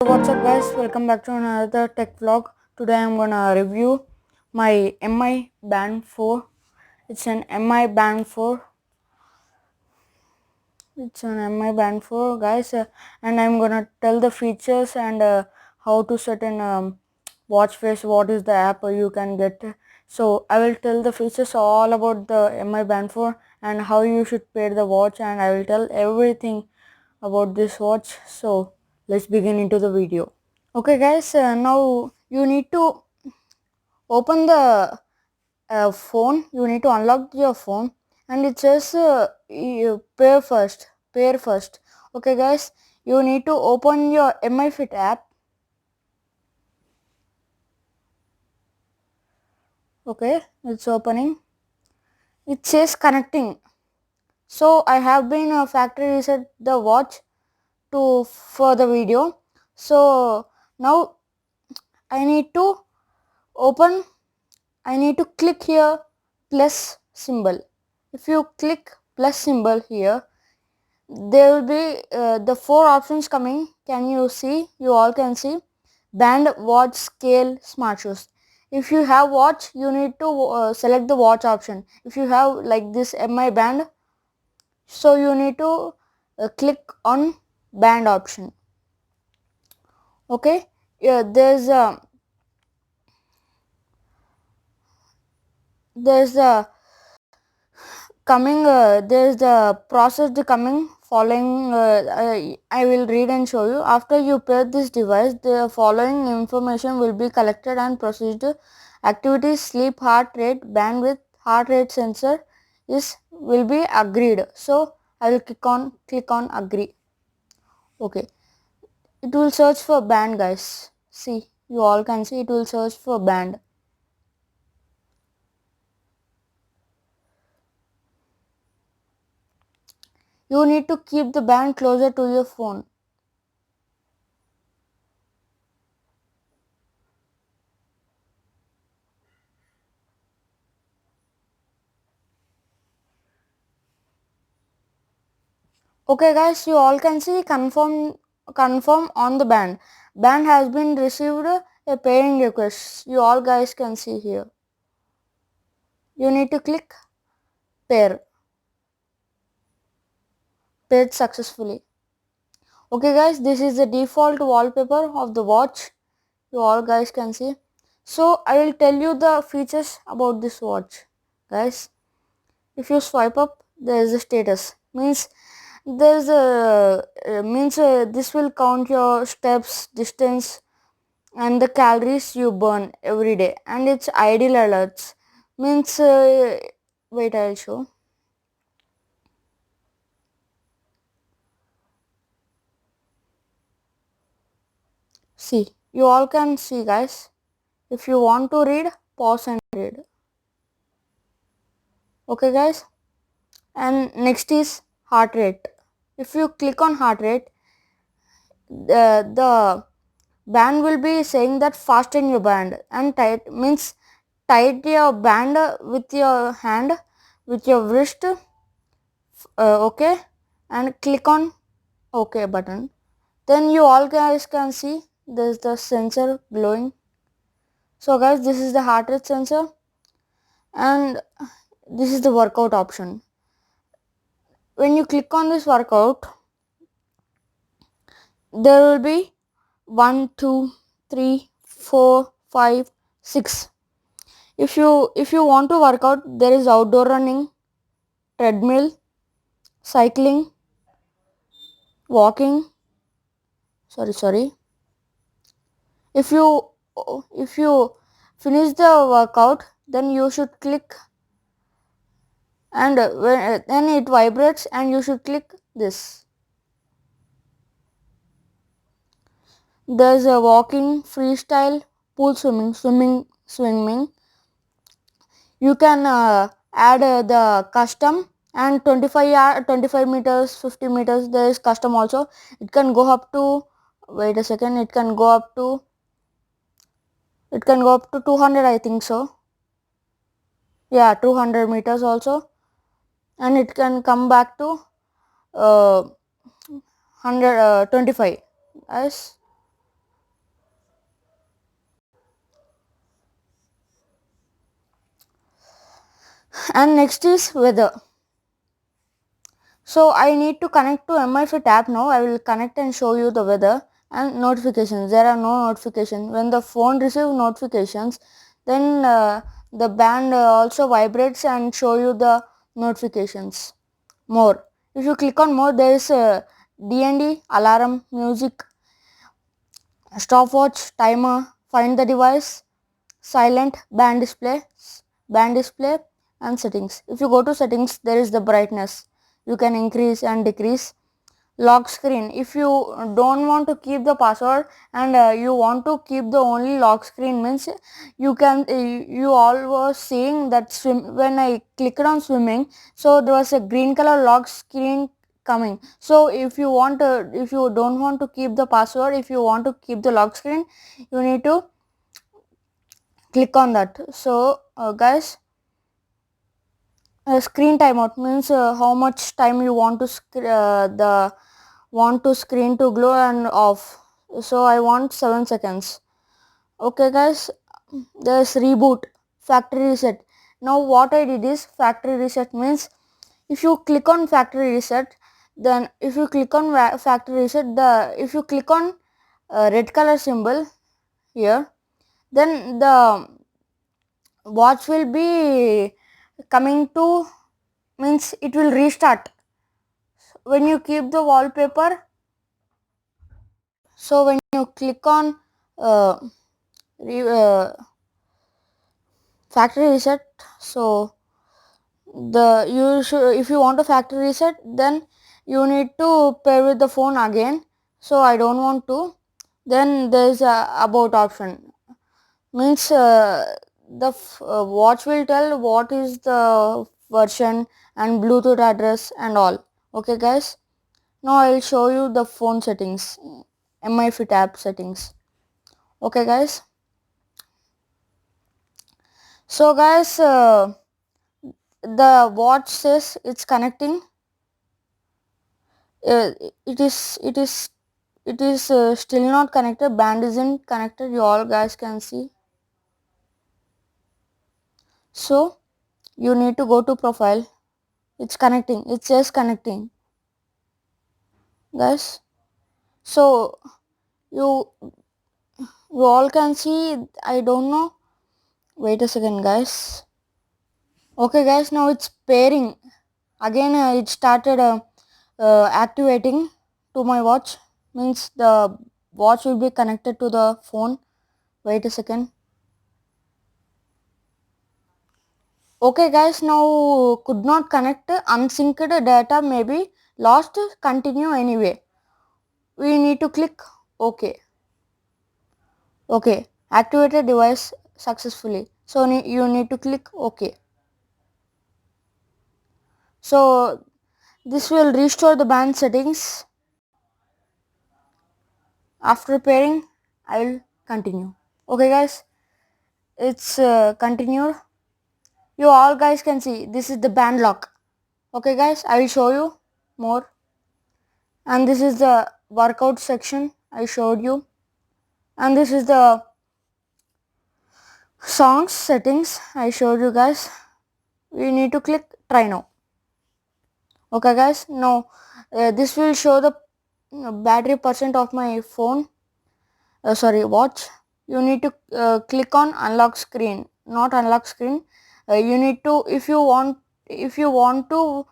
What's up guys, welcome back to another tech vlog. Today I'm gonna review my Mi Band 4. It's an Mi Band 4. It's an Mi Band 4 guys, and I'm gonna tell the features and how to set an watch face, what is the app you can get. So I will tell the features all about the Mi Band 4 and how you should pair the watch, and I will tell everything about this watch. So let's begin into the video. Okay guys, now you need to open the phone. You need to unlock your phone, and it says pair first. Okay guys, you need to open your MiFit app. Okay, it's opening. It says connecting. So I have been factory reset the watch to for the video. So now I need to open. I need to click here plus symbol. If you click plus symbol here, there will be the four options coming. Can you see? You all can see band, watch, scale, smart shoes. If you have watch, you need to select the watch option. If you have like this Mi band, so you need to click on band option. Okay, yeah, there's a coming there's the process the coming following. I will read and show you. After you pair this device, the following information will be collected and processed: activity, sleep, heart rate, bandwidth, heart rate sensor is will be agreed. So I will click on agree. Okay, it will search for band guys. See, you all can see it will search for band. You need to keep the band closer to your phone. Okay guys, you all can see confirm on the band. Band has been received a pairing request. You all guys can see here. You need to click pair. Paired successfully. Okay guys, this is the default wallpaper of the watch. You all guys can see. So I will tell you the features about this watch. Guys, if you swipe up, there is a status. This will count your steps, distance, and the calories you burn every day, and it's ideal alerts. Means wait, I'll show. See, you all can see guys. If you want to read, pause and read. Okay guys, and next is heart rate. If you click on heart rate, the band will be saying that fasten your band, and tight your band with your hand, with your wrist. Okay, and click on OK button. Then you all guys can see there's the sensor glowing. So guys, this is the heart rate sensor, and this is the workout option. When you click on this workout, there will be 1 2 3 4 5 6. If you want to work out, there is outdoor running, treadmill, cycling, walking. Sorry. If you finish the workout, then you should click, and then it vibrates and you should click this. There's a walking, freestyle, pool swimming. You can add the custom, and 25 meters, 50 meters, there is custom also. It can go up to, wait a second, it can go up to 200, I think so. Yeah, 200 meters also, and it can come back to 125. Yes. And next is weather. So I need to connect to MiFit app now. I will connect and show you the weather and notifications. There are no notifications. When the phone receives notifications, then the band also vibrates and show you the notifications. More. If you click on more, there is DND, alarm, music, stopwatch, timer, find the device, silent, band display and settings. If you go to settings, there is the brightness. You can increase and decrease. Lock screen. If you don't want to keep the password and you want to keep the only lock screen, means you can you all was seeing that when I clicked on swimming, so there was a green color lock screen coming. So if you want if you don't want to keep the password, if you want to keep the lock screen, you need to click on that. So guys, screen timeout means how much time you want to screen to glow and off. So I want 7 seconds. Okay guys, there's reboot, factory reset. Now what I did is factory reset means if you click on factory reset, then if you click on factory reset, if you click on red color symbol here, then the watch will be coming to, means it will restart when you keep the wallpaper. So when you click on uh, factory reset, so you should, if you want a factory reset, then you need to pair with the phone again. So I don't want to. Then there is a about option, means watch will tell what is the version and Bluetooth address and all. Okay guys, now I'll show you the phone settings, MiFit app settings. Okay guys, so guys, the watch says it's connecting. uh, it is it is it is still not connected, band isn't connected, you all guys can see. So you need to go to profile. It's connecting, it says connecting guys. So you you all can see, I don't know, wait a second guys. Okay guys, now it's pairing again. It started activating to my watch, means the watch will be connected to the phone. Wait a second. Okay guys, now could not connect, unsynced data may be lost, continue anyway. We need to click OK. Okay, activated device successfully. So you need to click OK. So this will restore the band settings. After pairing, I will continue. Okay guys, it's continued. You all guys can see this is the band lock. Okay guys, I will show you more. And this is the workout section I showed you. And this is the songs settings I showed you guys. We need to click try now. Okay guys, now this will show the battery percent of my phone, sorry, watch. You need to click on unlock screen, not unlock screen. You need to, if you want to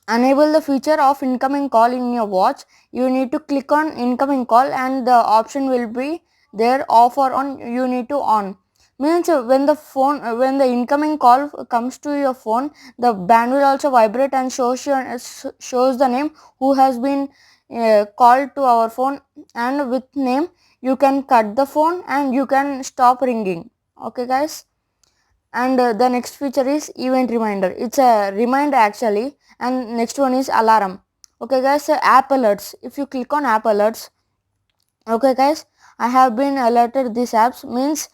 enable the feature of incoming call in your watch, you need to click on incoming call and the option will be there, off or on. You need to on, means when the phone when the incoming call comes to your phone, the band will also vibrate and shows the name who has been called to our phone, and with name you can cut the phone and you can stop ringing. Okay guys, and the next feature is event reminder. It's a reminder actually. And next one is alarm. Okay guys, app alerts. If you click on app alerts, okay guys, I have been alerted these apps, means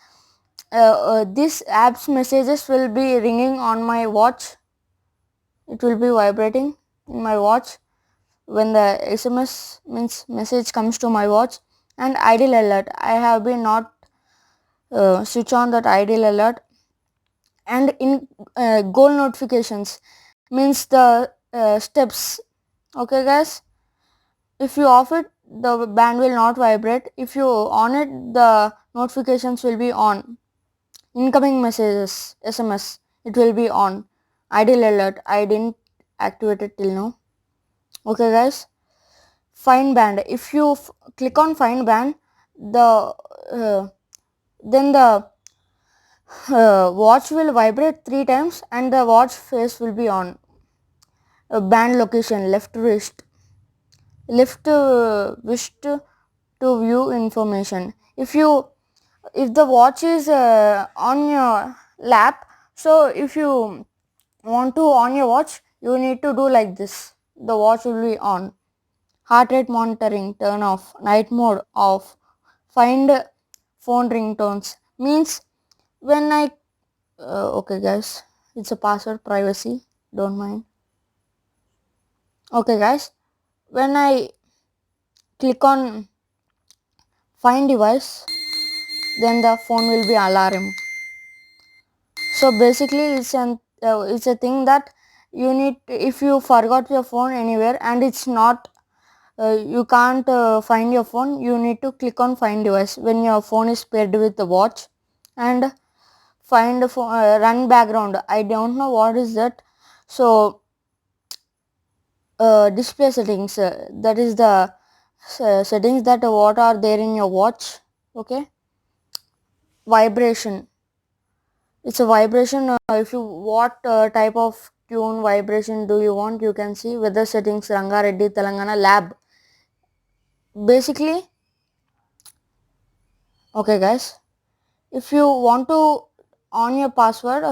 these apps messages will be ringing on my watch. It will be vibrating in my watch when the SMS, means message, comes to my watch. And idle alert, I have been not switch on that idle alert. And in goal notifications means the steps. Okay guys, if you off it, the band will not vibrate. If you on it, the notifications will be on. Incoming messages, SMS, it will be on. Idle alert, I didn't activate it till now. Okay guys, find band. If you click on find band, the then the watch will vibrate 3 times and the watch face will be on. Band location, left wrist, left wrist to view information. If the watch is on your lap, so if you want to on your watch, you need to do like this. The watch will be on. Heart rate monitoring, turn off. Night mode, off. Find phone ringtones means when I okay guys, it's a password, privacy, don't mind. Okay guys, when I click on find device, then the phone will be alarm. So basically it's a thing that you need, if you forgot your phone anywhere and it's not you can't find your phone, you need to click on find device when your phone is paired with the watch, and find run background. I don't know what is that. So display settings, that is the settings that what are there in your watch. Okay, vibration, it's a vibration. If you what type of tune vibration do you want, you can see weather settings, Rangareddy Telangana lab. Basically, okay guys, if you want to on your password,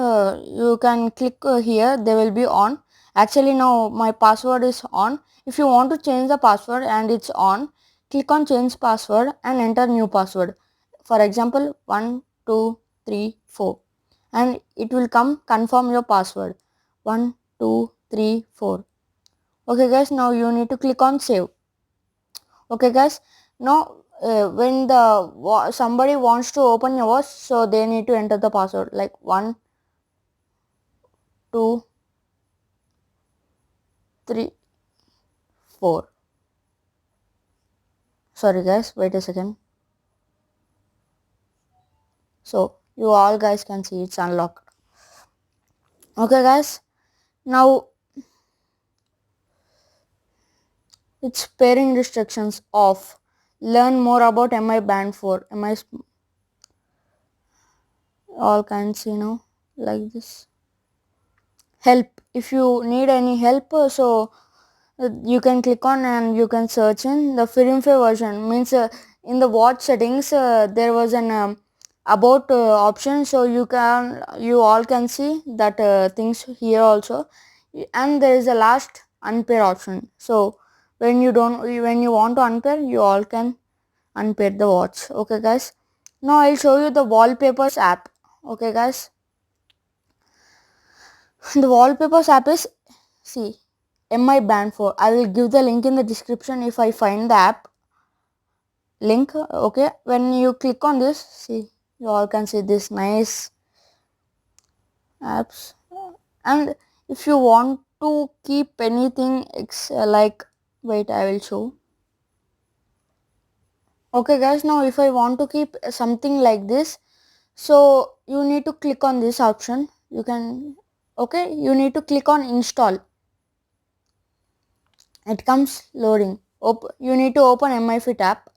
you can click here, they will be on. Actually now my password is on. If you want to change the password and it's on, click on change password and enter new password. For example 1234, and it will come confirm your password 1234. Okay guys, now you need to click on save. Okay guys, now when somebody wants to open your watch, so they need to enter the password like 1 2 3 4. Sorry guys, wait a second. So you all guys can see it's unlocked. Okay guys, now it's pairing restrictions off. Learn more about MI band 4. MI all can see now like this. Help, if you need any help, so you can click on and you can search in the firmware version. Means in the watch settings, there was an about option, so you all can see that things here also, and there is a last unpair option. So when you want to unpair, you all can unpair the watch. Okay guys, now I'll show you the wallpapers app. Okay guys, the wallpapers app is, see, MI band 4. I will give the link in the description if I find the app link. Okay, when you click on this, see, you all can see this nice apps. And if you want to keep anything like, wait, I will show. Okay guys, now if I want to keep something like this, so you need to click on this option. You can, okay, you need to click on install. It comes loading. You need to open MiFit app.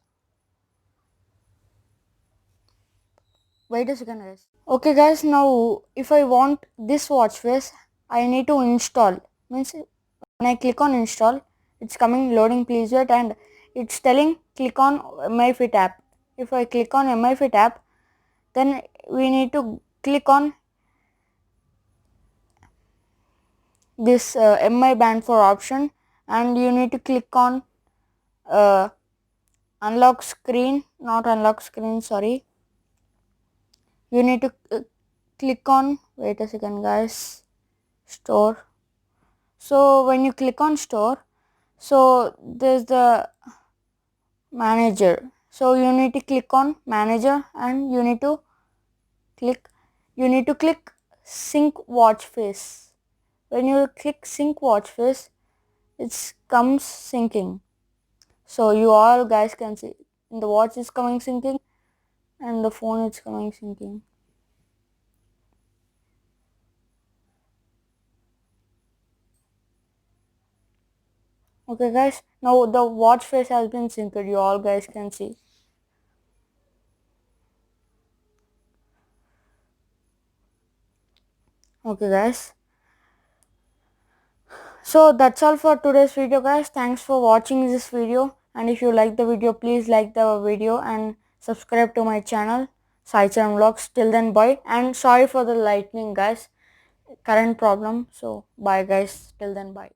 Wait a second guys. Okay guys, now if I want this watch face, I need to install. Means when I click on install, it's coming loading, please wait, and it's telling click on MiFit app. If I click on MiFit app, then we need to click on this MI band 4 option, and you need to click on unlock screen, not unlock screen, sorry. You need to click on, wait a second guys, store. So when you click on store, so there's the manager, so you need to click on manager, and you need to click sync watch face. When you click sync watch face, it comes syncing. So you all guys can see the watch is coming syncing and the phone is coming syncing. Okay guys, now the watch face has been synced, you all guys can see. Okay guys, so that's all for today's video guys. Thanks for watching this video, and if you like the video, please like the video and subscribe to my channel Sai Charan Vlogs. Till then, bye, and sorry for the lightning guys, current problem. So bye guys, till then, bye.